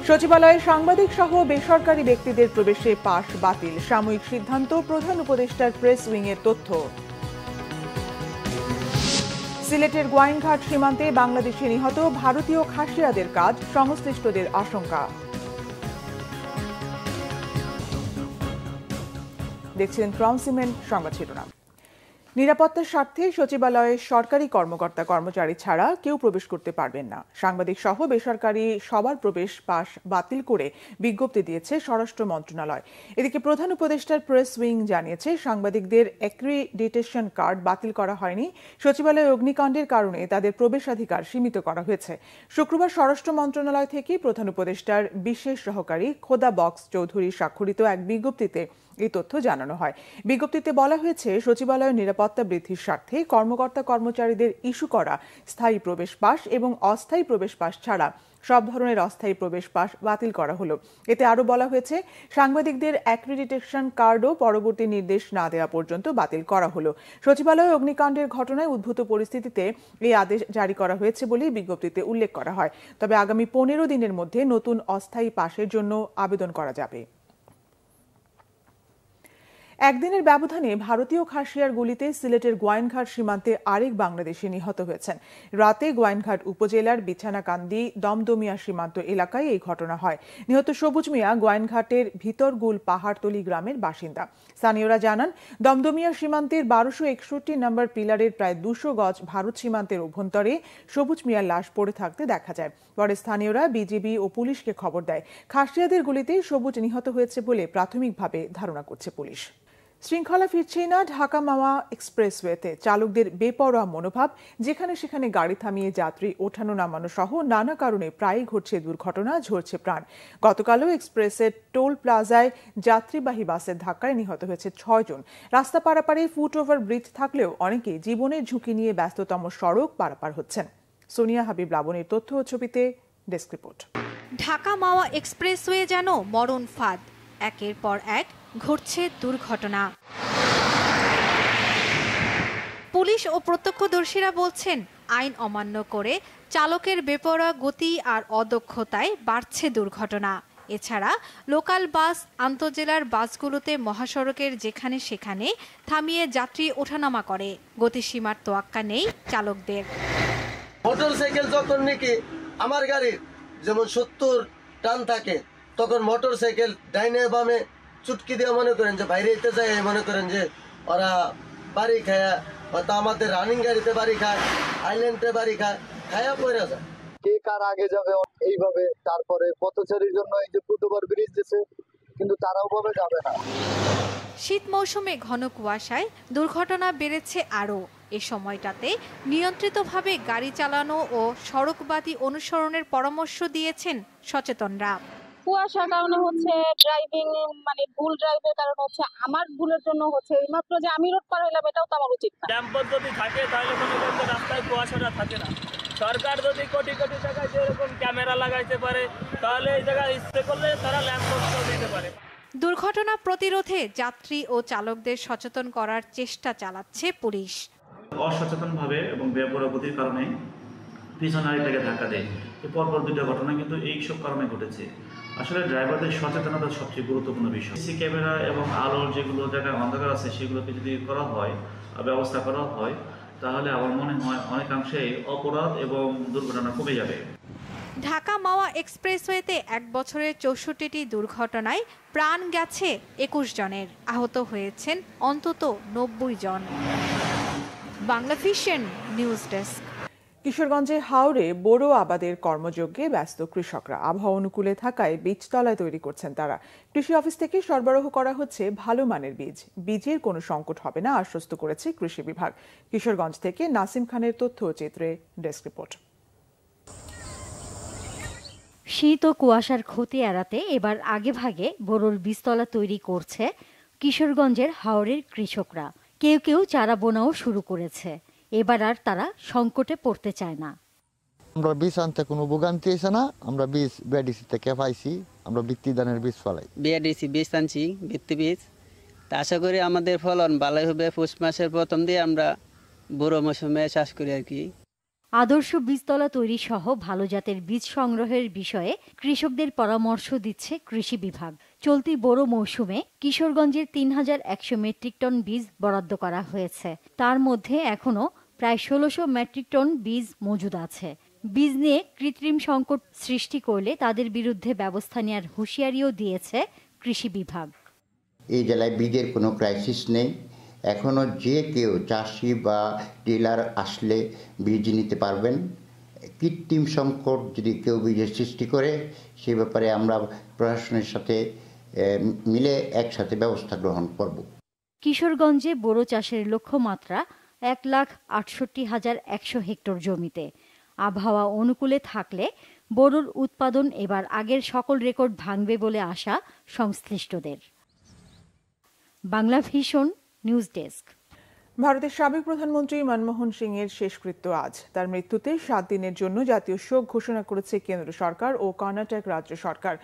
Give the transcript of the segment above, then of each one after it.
সচিবালয়ে সাংবাদিক সহ বেসরকারি ব্যক্তিদের প্রবেশে পাস বাতিল, সাময়িক সিদ্ধান্ত প্রধান উপদেষ্টার প্রেস উইংয়ের তথ্য। সিলেটের গোয়াইনঘাট সীমান্তে বাংলাদেশে নিহত ভারতীয় খাসিয়াদের কাজ, সংশ্লিষ্টদের আশঙ্কা। দেখছিলেন ক্রাউন সিমেন্ট সংবাদ শিরোনাম। নিরাপত্তার স্বার্থে সচিবালয়ে সরকারি কর্মকর্তা কর্মচারী ছাড়া কেউ প্রবেশ করতে পারবেন না। সাংবাদিক সহ বেসরকারি সবার প্রবেশ পাস বাতিল করে বিজ্ঞপ্তি দিয়েছে স্বরাষ্ট্র মন্ত্রণালয়। এদিকে প্রধান উপদেষ্টার প্রেস উইং জানিয়েছে, সাংবাদিকদের অ্যাক্রিডিটেশন কার্ড বাতিল করা হয়নি। সচিবালয়ে অগ্নিকাণ্ডের কারণে তাদের প্রবেশাধিকার সীমিত করা হয়েছে। শুক্রবার স্বরাষ্ট্র মন্ত্রণালয় থেকে প্রধান উপদেষ্টার বিশেষ সহকারী খোদা বক্স চৌধুরী স্বাক্ষরিত এক বিজ্ঞপ্তিতে এই তথ্য জানানো হয়। বিজ্ঞপ্তিতে বলা হয়েছে, সচিবালয়ের নিরাপত্তা বৃদ্ধির স্বার্থে কর্মকর্তা কর্মচারীদের ইস্যু করা স্থায়ী প্রবেশ পাস এবং অস্থায়ী প্রবেশ পাস ছাড়া সব ধরনের অস্থায়ী প্রবেশ পাস বাতিল করা হলো। এতে আরও বলা হয়েছে, সাংবাদিকদের অ্যাক্রিডিটেশন কার্ডও পরবর্তী নির্দেশ না দেওয়া পর্যন্ত বাতিল করা হলো। সচিবালয়ে অগ্নিকাণ্ডের ঘটনায় উদ্ভূত পরিস্থিতিতে এই আদেশ জারি করা হয়েছে বলেই বিজ্ঞপ্তিতে উল্লেখ করা হয়। তবে আগামী 15 দিনের মধ্যে নতুন অস্থায়ী পাসের জন্য আবেদন করা যাবে। একদিনের ব্যবধানে ভারতীয় খাসিয়ার গুলিতে সিলেটের গোয়াইনঘাট সীমান্তে আরেক বাংলাদেশি নিহত হয়েছেন। রাতে গোয়াইনঘাট উপজেলার বিছানাকান্দি দমদমিয়া সীমান্ত এলাকায় এই ঘটনা হয়। নিহত সবুজ মিয়া গোয়াইনঘাটের ভিতরগুল পাহাড়তলি গ্রামের বাসিন্দা। স্থানীয়রা জানান, দমদমিয়া সীমান্তের 1261 নম্বর পিলারের প্রায় 200 গজ ভারত সীমান্তের অভ্যন্তরে সবুজ মিয়ার লাশ পড়ে থাকতে দেখা যায়। পরে স্থানীয়রা বিজিবি ও পুলিশকে খবর দেয়। খাসিয়াদের গুলিতে সবুজ নিহত হয়েছে বলে প্রাথমিকভাবে ধারণা করছে পুলিশ। শৃঙ্খলা ফিরছেই না ঢাকা মাওয়া এক্সপ্রেসওয়েতে। চালকদের বেপরোয়া মনোভাব, যেখানে সেখানে গাড়ি থামিয়ে যাত্রী ওঠানো নামানো সহ নানা কারণে প্রায়ই ঘটছে দুর্ঘটনা, ঝরছে প্রাণ। গতকালও এক্সপ্রেসের টোল প্লাজায় যাত্রীবাহী বাসের ধাক্কায় নিহত হয়েছে 6 জন। রাস্তা পারাপারে ফুটওভার ব্রিজ থাকলেও অনেকেই জীবনের ঝুঁকি নিয়ে ব্যস্ততম সড়ক পারাপার হচ্ছেন। সোনিয়া হাবিব লাবণীর তথ্য ও ছবিতে ডেস্ক রিপোর্ট। ঢাকা মাওয়া এক্সপ্রেসওয়ে যেন মরণ ফাঁদ, একের পর এক ঘটছে দুর্ঘটনা। পুলিশ ও প্রত্যক্ষদর্শীরা বলছেন, আইন অমান্য করে চালকের বেপরোয়া গতি আর অদক্ষতায় বাড়ছে দুর্ঘটনা। এছাড়া লোকাল বাস, আন্তজেলার বাসগুলোতে মহাসড়কের যেখানে সেখানে থামিয়ে যাত্রী ওঠানামা করে। গতিসীমার তোয়াক্কা নেই চালকদের। মোটরসাইকেল যখন নাকি আমার গাড়ির যেমন 70 টান থাকে, তখন মোটরসাইকেল ডাইনে বামে চুটকি দিয়ে মনে করেন যে বাইরে যেতে যায়, মনে করেন যে ওরা বাড়ি খায়া, হয়তো আমাদের রানিং গাড়িতে বাড়ি খায়, আইল্যান্ডে বাড়ি খায়া পড়ে যায়। কে কার আগে যাবে এইভাবে। তারপরে পথচারীর জন্য এই যে ফুটওভার ব্রিজ দিয়েছে, কিন্তু তারা ওভাবে যাবে না। শীত মৌসুমে ঘন কুয়াশায় দুর্ঘটনা বেড়েছে আরও। এ সময়টাতে নিয়ন্ত্রিতভাবে গাড়ি চালানো ও সড়কবাতি অনুসরণের পরামর্শ দিয়েছেন সচেতনরা। কুয়াশার কারণে হচ্ছে ড্রাইভিং, মানে ভুল ড্রাইভের কারণে হচ্ছে আমার ভুলের জন্য হচ্ছে এইমাত্র যে আমি রোড পার হইলাম, এটাও তো আমার উচিত না। ড্যাম্পার যদি থাকে তাহলে কোনো রাস্তায় কুয়াশাটা থাকে না। সরকার যদি কোটি কোটি টাকায় যেরকম ক্যামেরা লাগাইতে পারে, তাহলে এই জায়গায় স্প্রে করলে তারা ল্যাম্পপোস্ট দিতে পারে। দুর্ঘটনা প্রতিরোধে যাত্রী ও চালকদের সচেতন করার চেষ্টা চালাচ্ছে পুলিশ। অসচেতনভাবে এবং বেপরোয়া গতির কারণে পিছনে আরেকটাকে ধাক্কা দেয়। পরপর 2টা ঘটনা কিন্তু এইসব কারণে ঘটেছে। আসলে ড্রাইভারদের সচেতনতা সবচেয়ে গুরুত্বপূর্ণ বিষয়। সিসি ক্যামেরা এবং আলোর যেগুলো জায়গায় অন্ধকার আছে, সেগুলোকে যদি করা হয়, ব্যবস্থা করা হয়, তাহলে আমার মনে হয় অনেকাংশেই অপরাধ এবং দুর্ঘটনা কমে যাবে। ঢাকা মাওয়া এক্সপ্রেসওয়েতে 1 বছরের 64টি দুর্ঘটনায় প্রাণ গেছে 21 জনের, আহত হয়েছেন অন্তত 90 জন। Bangla Vision news desk. কিশোরগঞ্জে হাওরে বোরো আবাদের কর্মযজ্ঞে ব্যস্ত কৃষকরা। আবহাওয়া অনুকূলে থাকায় বীজতলায় তৈরি করছেন তারা। কৃষি অফিস থেকে সরবরাহ করা হচ্ছে ভালো মানের বীজ। বীজের কোনো সংকট হবে না আশ্বস্ত করেছে কৃষি বিভাগ। কিশোরগঞ্জ থেকে নাসিম খানের তথ্য ও চিত্রে ডেস্ক রিপোর্ট। শীত ও কুয়াশার ক্ষতি এড়াতে এবার আগেভাগে বোরোর বীজতলা তৈরি করছে কিশোরগঞ্জের হাওরের কৃষকরা। কেউ কেউ চারা বোনাও শুরু করেছে। এবার আর তারা সংকটে পড়তে চায় না। আমরা বীজ আনতে কোনো ভোগান্তি হয়েছে না। আমরা বীজ বিআরডিসি থেকে পাইছি। আমরা ভিত্তি ধানের বীজ ফলাই, বিআরডিসি বীজ আনছি, ভিত্তি বীজ। তা আশা করি আমাদের ফলন ভালোই হবে। পৌষ মাসের প্রথম দিয়ে আমরা বোরো মৌসুমে চাষ করি আর কি। আদর্শ বীজতলা তৈরি সহ ভালো জাতের বীজ সংগ্রহের বিষয়ে কৃষকদের পরামর্শ দিচ্ছে কৃষি বিভাগ। চলতি বোরো মৌসুমে কিশোরগঞ্জের ৩,১০০ মেট্রিক টন বীজ বরাদ্দ করা হয়েছে। তার মধ্যে এখনও প্রায় ১৬০০ মেট্রিক টন বীজ মজুদ আছে। বীজ নিয়ে কৃত্রিম সংকট সৃষ্টি করলে তাদের বিরুদ্ধে ব্যবস্থা নেওয়ার হুঁশিয়ারিও দিয়েছে কৃষি বিভাগ। এই জেলায় বীজের কোনো ক্রাইসিস নেই। এখনও যে কেউ চাষি বা ডিলার আসলে বীজ নিতে পারবেন। কৃত্রিম সংকট যদি কেউ বীজের সৃষ্টি করে সে ব্যাপারে আমরা প্রশাসনের সাথে মিলে একসাথে ব্যবস্থা গ্রহণ করব। কিশোরগঞ্জে বোরো চাষের লক্ষ্যমাত্রা ১,৬৮,১০০ হেক্টর জমিতে। আবহাওয়া অনুকূলে থাকলে বোরোর উৎপাদন এবার আগের সকল রেকর্ড ভাঙবে বলে আশা সংশ্লিষ্টদের। Bangla Vision news desk. ভারতের সাবেক প্রধানমন্ত্রী মনমোহন সিংয়ের শেষকৃত্য আজ। তার মৃত্যুতে 7 দিনের জন্য জাতীয় শোক ঘোষণা করেছে কেন্দ্র সরকার ও কর্ণাটক রাজ্য সরকার।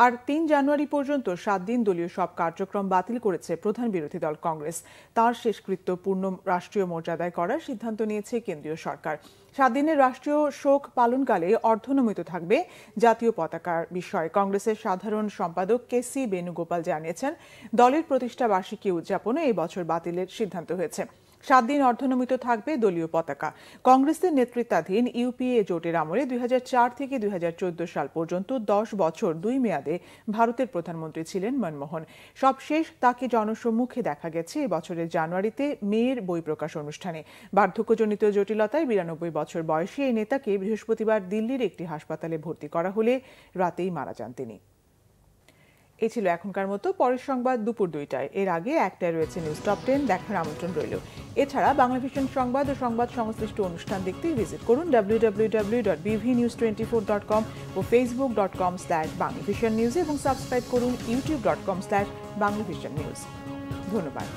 আর 3 জানুয়ারি পর্যন্ত 7 দিন দলীয় সব কার্যক্রম বাতিল করেছে প্রধান বিরোধী দল কংগ্রেস। তার শেষকৃত্য পূর্ণ রাষ্ট্রীয় মর্যাদায় করার সিদ্ধান্ত নিয়েছে কেন্দ্রীয় সরকার। 7 দিনের রাষ্ট্রীয় শোক পালনকালে অর্ধনমিত থাকবে জাতীয় পতাকার বিষয়। কংগ্রেসের সাধারণ সম্পাদক কেসি বেণুগোপাল জানিয়েছেন, দলের প্রতিষ্ঠা বার্ষিকী উদযাপনে এই বছর বাতিলের সিদ্ধান্ত হয়েছে। 7 দিন অর্ধনমিত থাকবে দলীয় পতাকা। কংগ্রেসের নেতৃত্বাধীন ইউপিএ জোটের আমলে 2004 থেকে 2014 সাল পর্যন্ত 10 বছর 2 মেয়াদে ভারতের প্রধানমন্ত্রী ছিলেন মনমোহন। সবশেষ তাকে জনসম্মুখে দেখা গেছে এবছরের জানুয়ারিতে মেয়ের বই প্রকাশ অনুষ্ঠানে। বার্ধক্যজনিত জটিলতায় 92 বছর বয়সী এই নেতাকে বৃহস্পতিবার দিল্লির একটি হাসপাতালে ভর্তি করা হলে রাতেই মারা যান তিনি। এই ছিল এখনকার মতো। পরের সংবাদ দুপুর 2টায়। এর আগে 1টায় রয়েছে নিউজ টপ 10 দেখার আমন্ত্রণ রইল। এছাড়া বাংলা ভিশন সংবাদ ও সংবাদ সংশ্লিষ্ট অনুষ্ঠান দেখতে ভিজিট করুন www.bvnews24.com ও facebook.com/banglavishnnews এবং সাবস্ক্রাইব করুন youtube.com/banglavishnnews। ধন্যবাদ।